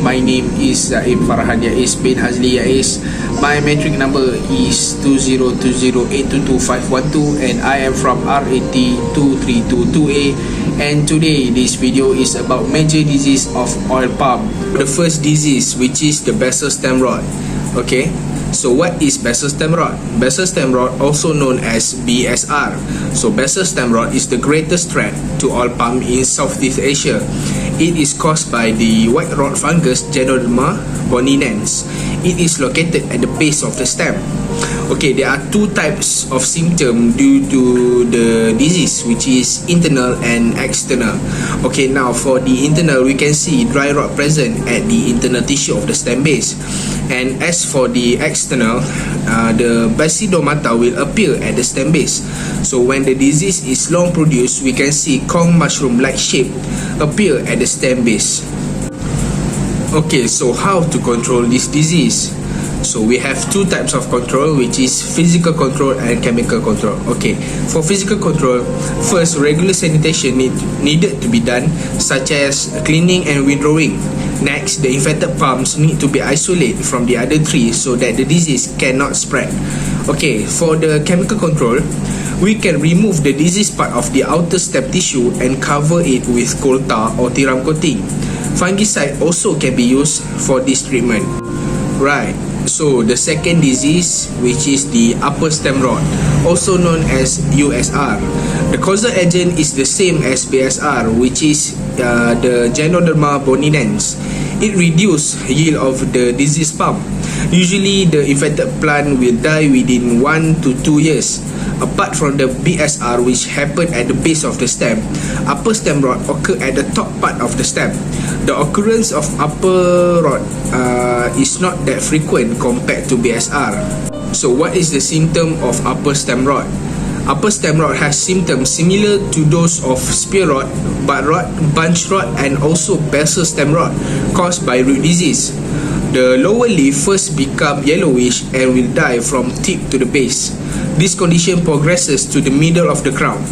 My name is Zaim Farhan Yais bin Hazli Yais. My metric number is 2020822512 and I am from RAT 2322A. And today this video is about major disease of oil palm. The first disease, which is the basal stem rot. Okay, so what is basal stem rot? Basal stem rot, also known as BSR. So basal stem rot is the greatest threat to oil palm in Southeast Asia. It is caused by the white rot fungus Ganoderma boninense. It is located at the base of the stem. Okay, there are two types of symptoms due to the disease, which is internal and external. Okay, now for the internal, we can see dry rot present at the internal tissue of the stem base. And as for the external, the basidomata will appear at the stem base. So when the disease is long produced, we can see cone mushroom-like shape appear at the stem base. Okay, so how to control this disease? So we have two types of control, which is physical control and chemical control. Okay, for physical control, first regular sanitation needed to be done, such as cleaning and withdrawing. Next, the infected palms need to be isolated from the other trees so that the disease cannot spread. Okay, for the chemical control, we can remove the disease part of the outer stem tissue and cover it with coal tar or tiram coating. Fungicide also can be used for this treatment. Right, so the second disease, which is the upper stem rot, also known as USR. The causal agent is the same as BSR, which is the Ganoderma boninense. It reduces yield of the diseased palm. Usually, the infected plant will die within 1 to 2 years. Apart from the BSR, which happen at the base of the stem, upper stem rot occur at the top part of the stem. The occurrence of upper rot is not that frequent compared to BSR. So what is the symptom of upper stem rot? Upper stem rot has symptoms similar to those of spear rot, bud rot, bunch rot, and also basal stem rot caused by root disease. The lower leaf first become yellowish and will die from tip to the base. This condition progresses to the middle of the crown,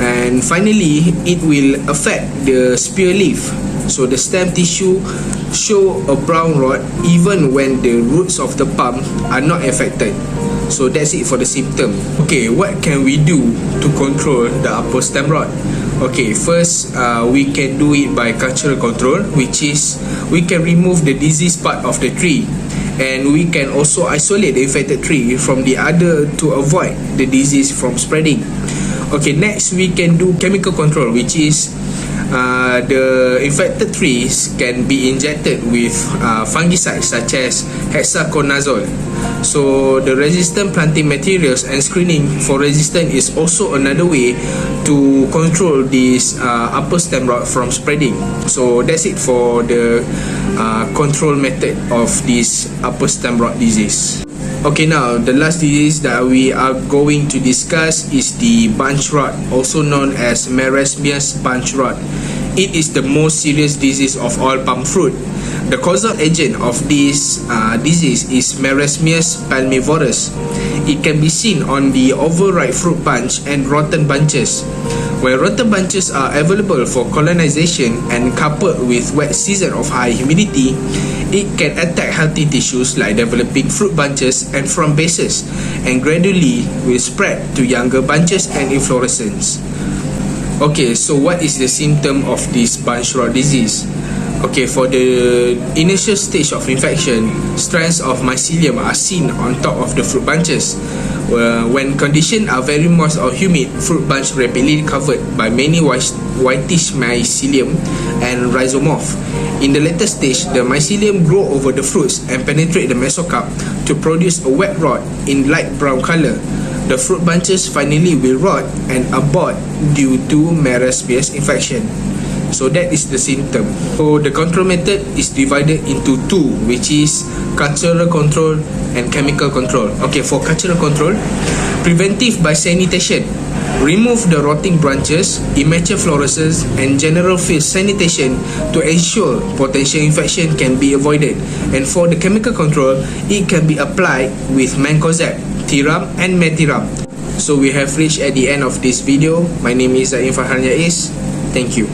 and finally it will affect the spear leaf. So the stem tissue show a brown rot even when the roots of the palm are not affected. So that's it for the symptom. Okay, what can we do to control the upper stem rot? Okay, first we can do it by cultural control, which is we can remove the disease part of the tree, and we can also isolate the infected tree from the other to avoid the disease from spreading. Okay, next we can do chemical control, which is the infected trees can be injected with fungicides such as hexaconazole. So the resistant planting materials and screening for resistance is also another way to control this upper stem rot from spreading. So that's it for the control method of this upper stem rot disease. Okay, now the last disease that we are going to discuss is the bunch rot, also known as marasmias bunch rot. It is the most serious disease of oil palm fruit. The causal agent of this disease is Marasmias palmivorus. It can be seen on the overripe fruit bunch and rotten bunches. When rotten bunches are available for colonization and coupled with wet season of high humidity, it can attack healthy tissues like developing fruit bunches and frond bases, and gradually will spread to younger bunches and inflorescence. Okay, so what is the symptom of this bunch rot disease? Okay, for the initial stage of infection, strands of mycelium are seen on top of the fruit bunches. When conditions are very moist or humid, fruit bunch rapidly covered by many whitish mycelium and rhizomorph. In the later stage, the mycelium grow over the fruits and penetrate the mesocarp to produce a wet rot in light brown color. The fruit bunches finally will rot and abort due to marasmias infection. So that is the symptom. So the control method is divided into two, which is cultural control and chemical control. Okay, for cultural control, preventive by sanitation. Remove the rotting branches, immature fluorescence, and general field sanitation to ensure potential infection can be avoided. And for the chemical control, it can be applied with mancozeb, tiram, and metiram. So we have reached at the end of this video. My name is Zaim Farhan Yais. Thank you.